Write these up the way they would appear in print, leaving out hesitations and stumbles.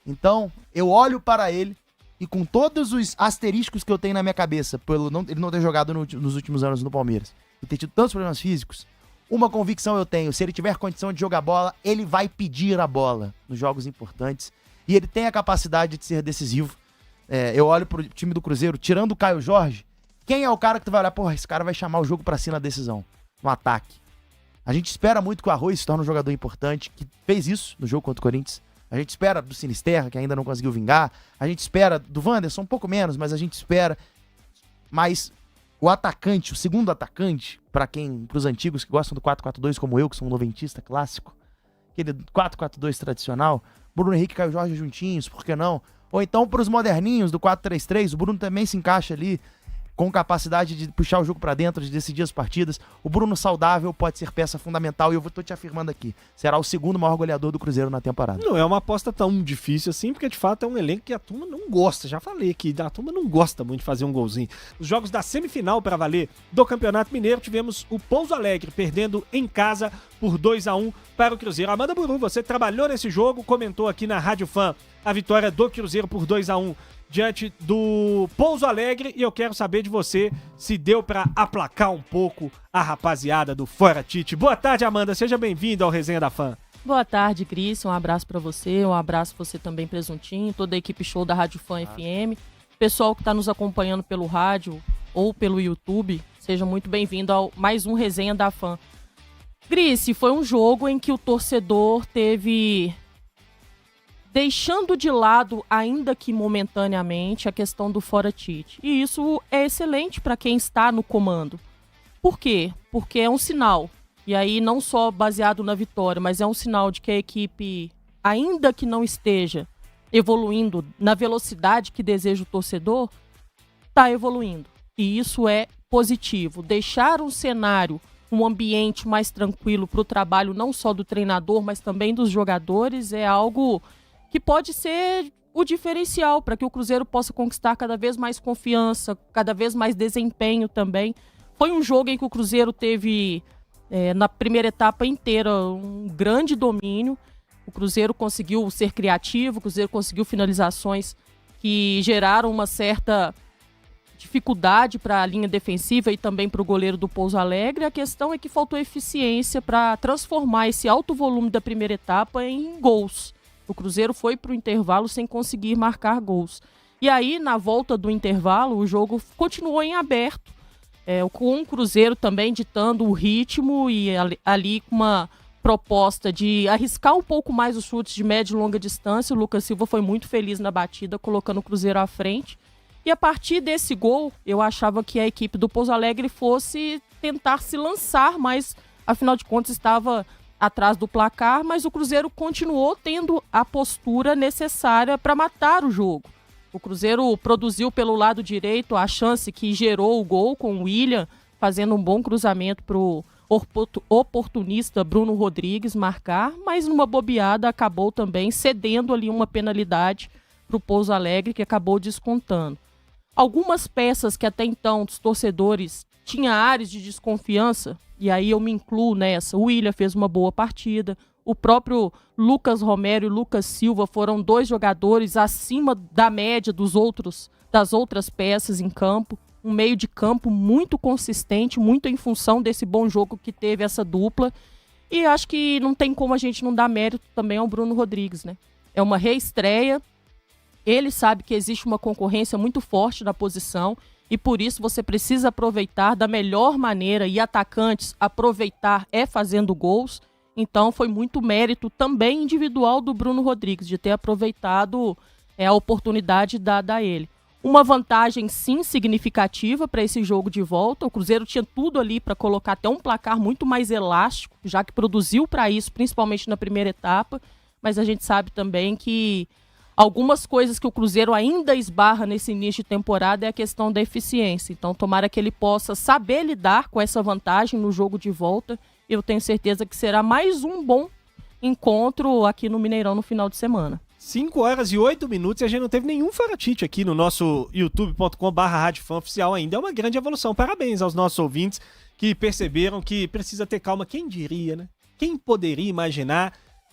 Então, eu olho para ele e com todos os asteriscos que eu tenho na minha cabeça, ele não ter jogado nos últimos anos no Palmeiras e ter tido tantos problemas físicos, uma convicção eu tenho: se ele tiver condição de jogar bola, ele vai pedir a bola nos jogos importantes e ele tem a capacidade de ser decisivo. Eu olho pro time do Cruzeiro, tirando o Caio Jorge, quem é o cara que tu vai olhar, porra, esse cara vai chamar o jogo pra si na decisão, no ataque? A gente espera muito que o Arroz se torne um jogador importante, que fez isso no jogo contra o Corinthians. A gente espera do Sinisterra, que ainda não conseguiu vingar. A gente espera do Wanderson, um pouco menos, mas a gente espera. Mas o atacante, o segundo atacante, pros antigos que gostam do 4-4-2, como eu, que sou um noventista clássico, aquele 4-4-2 tradicional, Bruno Henrique e Caio Jorge juntinhos, por que não? Ou então pros moderninhos do 4-3-3, o Bruno também se encaixa ali, com capacidade de puxar o jogo pra dentro, de decidir as partidas. O Bruno saudável pode ser peça fundamental e eu tô te afirmando aqui, será o segundo maior goleador do Cruzeiro na temporada. Não é uma aposta tão difícil assim, porque de fato é um elenco que a turma não gosta. Já falei que a turma não gosta muito de fazer um golzinho. Os jogos da semifinal para valer do Campeonato Mineiro, tivemos o Pouso Alegre perdendo em casa por 2-1 para o Cruzeiro. Amanda Buru, você trabalhou nesse jogo, comentou aqui na Rádio Fã a vitória do Cruzeiro por 2-1 diante do Pouso Alegre, e eu quero saber de você se deu pra aplacar um pouco a rapaziada do Fora Tite. Boa tarde, Amanda, seja bem-vindo ao Resenha da Fã. Boa tarde, Cris, um abraço pra você, um abraço você também, Presuntinho, toda a equipe show da Rádio Fã FM, pessoal que tá nos acompanhando pelo rádio ou pelo YouTube, seja muito bem-vindo ao mais um Resenha da Fã. Cris, foi um jogo em que o torcedor teve... deixando de lado, ainda que momentaneamente, a questão do Fora Tite. E isso é excelente para quem está no comando. Por quê? Porque é um sinal. E aí não só baseado na vitória, mas é um sinal de que a equipe, ainda que não esteja evoluindo na velocidade que deseja o torcedor, está evoluindo. E isso é positivo. Deixar um cenário, um ambiente mais tranquilo para o trabalho não só do treinador, mas também dos jogadores, é algo que pode ser o diferencial para que o Cruzeiro possa conquistar cada vez mais confiança, cada vez mais desempenho também. Foi um jogo em que o Cruzeiro teve, na primeira etapa inteira, um grande domínio. O Cruzeiro conseguiu ser criativo, o Cruzeiro conseguiu finalizações que geraram uma certa dificuldade para a linha defensiva e também para o goleiro do Pouso Alegre. A questão é que faltou eficiência para transformar esse alto volume da primeira etapa em gols. O Cruzeiro foi para o intervalo sem conseguir marcar gols. E aí, na volta do intervalo, o jogo continuou em aberto, com o Cruzeiro também ditando o ritmo e ali com uma proposta de arriscar um pouco mais os chutes de média e longa distância. O Lucas Silva foi muito feliz na batida, colocando o Cruzeiro à frente. E a partir desse gol, eu achava que a equipe do Pouso Alegre fosse tentar se lançar, mas afinal de contas estava atrás do placar, mas o Cruzeiro continuou tendo a postura necessária para matar o jogo. O Cruzeiro produziu pelo lado direito a chance que gerou o gol, com o William fazendo um bom cruzamento para o oportunista Bruno Rodrigues marcar, mas numa bobeada acabou também cedendo ali uma penalidade para o Pouso Alegre, que acabou descontando. Algumas peças que até então os torcedores tinham áreas de desconfiança, e aí eu me incluo nessa. O William fez uma boa partida, o próprio Lucas Romero e Lucas Silva foram dois jogadores acima da média das outras peças em campo. Um meio de campo muito consistente, muito em função desse bom jogo que teve essa dupla. E acho que não tem como a gente não dar mérito também ao Bruno Rodrigues, né? É uma reestreia, ele sabe que existe uma concorrência muito forte na posição, e por isso você precisa aproveitar da melhor maneira, e atacantes aproveitar fazendo gols. Então foi muito mérito também individual do Bruno Rodrigues, de ter aproveitado a oportunidade dada a ele. Uma vantagem sim significativa para esse jogo de volta. O Cruzeiro tinha tudo ali para colocar até um placar muito mais elástico, já que produziu para isso, principalmente na primeira etapa, mas a gente sabe também que algumas coisas que o Cruzeiro ainda esbarra nesse início de temporada é a questão da eficiência. Então, tomara que ele possa saber lidar com essa vantagem no jogo de volta. Eu tenho certeza que será mais um bom encontro aqui no Mineirão no final de semana. 5h08 e a gente não teve nenhum Fora Tite aqui no nosso youtube.com/radiofanOficial ainda. É uma grande evolução. Parabéns aos nossos ouvintes que perceberam que precisa ter calma. Quem diria, né? Quem poderia imaginar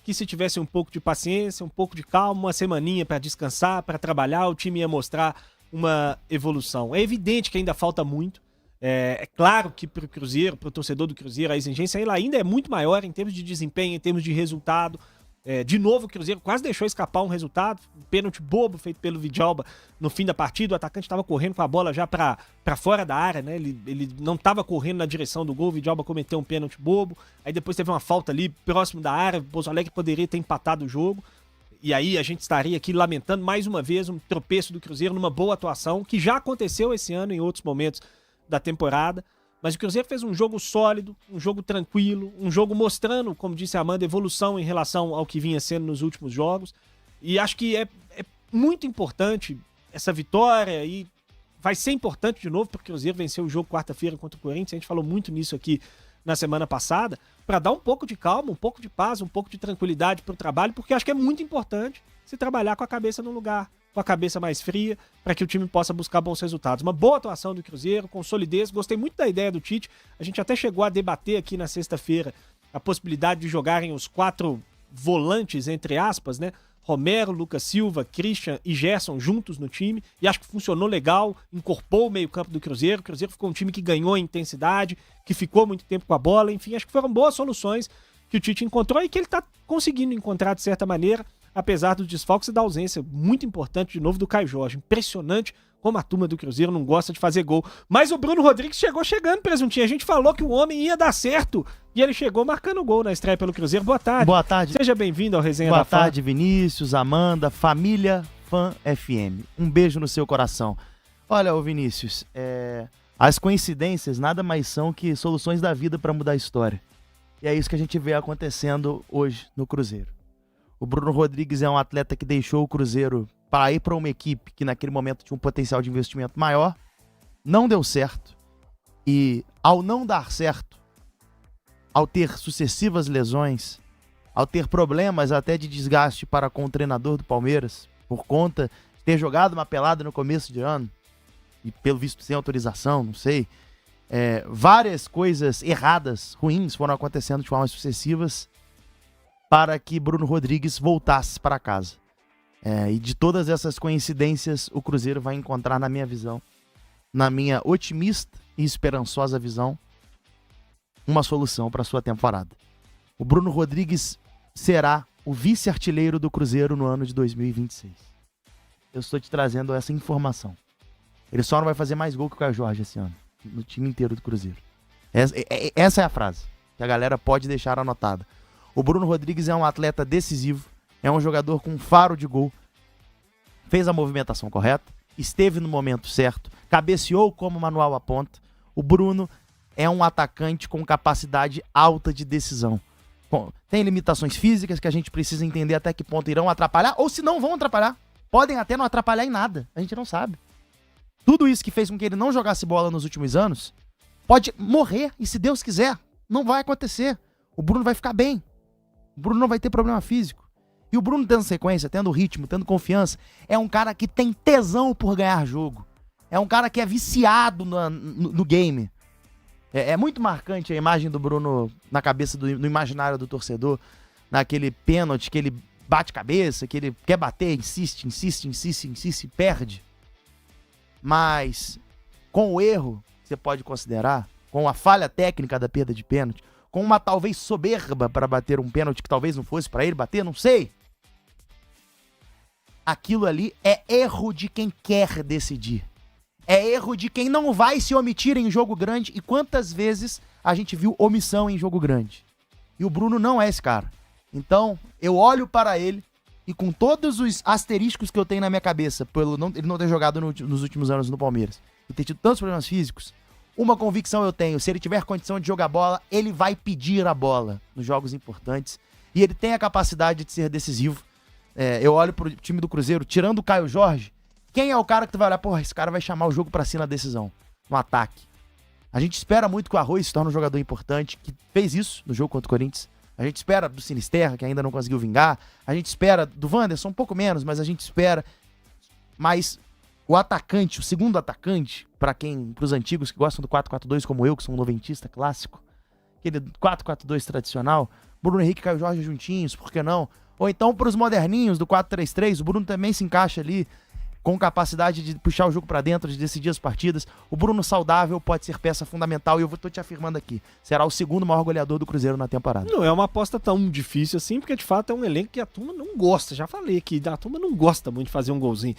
que se tivesse um pouco de paciência, um pouco de calma, uma semaninha para descansar, para trabalhar, o time ia mostrar uma evolução. É evidente que ainda falta muito. É claro que para o Cruzeiro, para o torcedor do Cruzeiro, a exigência ela ainda é muito maior em termos de desempenho, em termos de resultado. De novo, o Cruzeiro quase deixou escapar um resultado, um pênalti bobo feito pelo Vidjalba no fim da partida. O atacante estava correndo com a bola já para fora da área, né? Ele não estava correndo na direção do gol. O Vidjalba cometeu um pênalti bobo. Aí depois teve uma falta ali próximo da área. O Pouso Alegre poderia ter empatado o jogo. E aí a gente estaria aqui lamentando mais uma vez um tropeço do Cruzeiro numa boa atuação, que já aconteceu esse ano em outros momentos da temporada. Mas o Cruzeiro fez um jogo sólido, um jogo tranquilo, um jogo mostrando, como disse a Amanda, evolução em relação ao que vinha sendo nos últimos jogos. E acho que é muito importante essa vitória e vai ser importante de novo, porque o Cruzeiro venceu o jogo quarta-feira contra o Corinthians. A gente falou muito nisso aqui na semana passada, para dar um pouco de calma, um pouco de paz, um pouco de tranquilidade para o trabalho, porque acho que é muito importante se trabalhar com a cabeça no lugar, com a cabeça mais fria, para que o time possa buscar bons resultados. Uma boa atuação do Cruzeiro, com solidez. Gostei muito da ideia do Tite. A gente até chegou a debater aqui na sexta-feira a possibilidade de jogarem os 4 volantes, entre aspas, né? Romero, Lucas Silva, Christian e Gerson juntos no time. E acho que funcionou legal, incorporou o meio-campo do Cruzeiro. O Cruzeiro ficou um time que ganhou em intensidade, que ficou muito tempo com a bola. Enfim, acho que foram boas soluções que o Tite encontrou e que ele está conseguindo encontrar de certa maneira, apesar dos desfalques e da ausência muito importante de novo do Caio Jorge. Impressionante como a turma do Cruzeiro não gosta de fazer gol. Mas o Bruno Rodrigues chegou chegando, Presuntinho. A gente falou que o homem ia dar certo e ele chegou marcando gol na estreia pelo Cruzeiro. Boa tarde. Boa tarde. Seja bem-vindo ao Resenha Boa da Fã. tarde, Vinícius, Amanda, família Fã FM. Um beijo no seu coração. Olha, ô Vinícius, as coincidências nada mais são que soluções da vida para mudar a história. E é isso que a gente vê acontecendo hoje no Cruzeiro. O Bruno Rodrigues é um atleta que deixou o Cruzeiro para ir para uma equipe que naquele momento tinha um potencial de investimento maior. Não deu certo. E ao não dar certo, ao ter sucessivas lesões, ao ter problemas até de desgaste para com o treinador do Palmeiras, por conta de ter jogado uma pelada no começo de ano, e pelo visto sem autorização, não sei, várias coisas erradas, ruins, foram acontecendo de formas sucessivas para que Bruno Rodrigues voltasse para casa. E de todas essas coincidências, o Cruzeiro vai encontrar, na minha visão, na minha otimista e esperançosa visão, uma solução para sua temporada. O Bruno Rodrigues será o vice-artilheiro do Cruzeiro no ano de 2026. Eu estou te trazendo essa informação. Ele só não vai fazer mais gol que o Caio Jorge esse ano, no time inteiro do Cruzeiro. Essa é a frase que a galera pode deixar anotada. O Bruno Rodrigues é um atleta decisivo, é um jogador com faro de gol, fez a movimentação correta, esteve no momento certo, cabeceou como o manual aponta. O Bruno é um atacante com capacidade alta de decisão. Tem limitações físicas que a gente precisa entender até que ponto irão atrapalhar, ou se não vão atrapalhar. Podem até não atrapalhar em nada, a gente não sabe. Tudo isso que fez com que ele não jogasse bola nos últimos anos pode morrer, e se Deus quiser, não vai acontecer. O Bruno vai ficar bem. O Bruno não vai ter problema físico. E o Bruno tendo sequência, tendo ritmo, tendo confiança, é um cara que tem tesão por ganhar jogo. É um cara que é viciado no game. É muito marcante a imagem do Bruno na cabeça, no imaginário do torcedor, naquele pênalti que ele bate cabeça, que ele quer bater, insiste, perde. Mas com o erro, você pode considerar, com a falha técnica da perda de pênalti, com uma talvez soberba para bater um pênalti que talvez não fosse para ele bater, não sei. Aquilo ali é erro de quem quer decidir. É erro de quem não vai se omitir em jogo grande. E quantas vezes a gente viu omissão em jogo grande? E o Bruno não é esse cara. Então, eu olho para ele e com todos os asteriscos que eu tenho na minha cabeça, ele não ter jogado nos últimos anos no Palmeiras e ter tido tantos problemas físicos, uma convicção eu tenho: se ele tiver condição de jogar bola, ele vai pedir a bola nos jogos importantes. E ele tem a capacidade de ser decisivo. Eu olho pro time do Cruzeiro, tirando o Caio Jorge, quem é o cara que tu vai olhar, porra, esse cara vai chamar o jogo pra si na decisão, no ataque? A gente espera muito que o Arroz se torne um jogador importante, que fez isso no jogo contra o Corinthians. A gente espera do Sinisterra, que ainda não conseguiu vingar. A gente espera do Wanderson, um pouco menos, mas a gente espera. Mas o atacante, o segundo atacante, pros antigos que gostam do 4-4-2 como eu, que sou um noventista clássico, aquele 4-4-2 tradicional, Bruno Henrique e Caio Jorge juntinhos, por que não? Ou então pros moderninhos do 4-3-3, o Bruno também se encaixa ali com capacidade de puxar o jogo pra dentro, de decidir as partidas. O Bruno saudável pode ser peça fundamental e eu tô te afirmando aqui, será o segundo maior goleador do Cruzeiro na temporada. Não é uma aposta tão difícil assim, porque de fato é um elenco que a turma não gosta. Já falei que a turma não gosta muito de fazer um golzinho.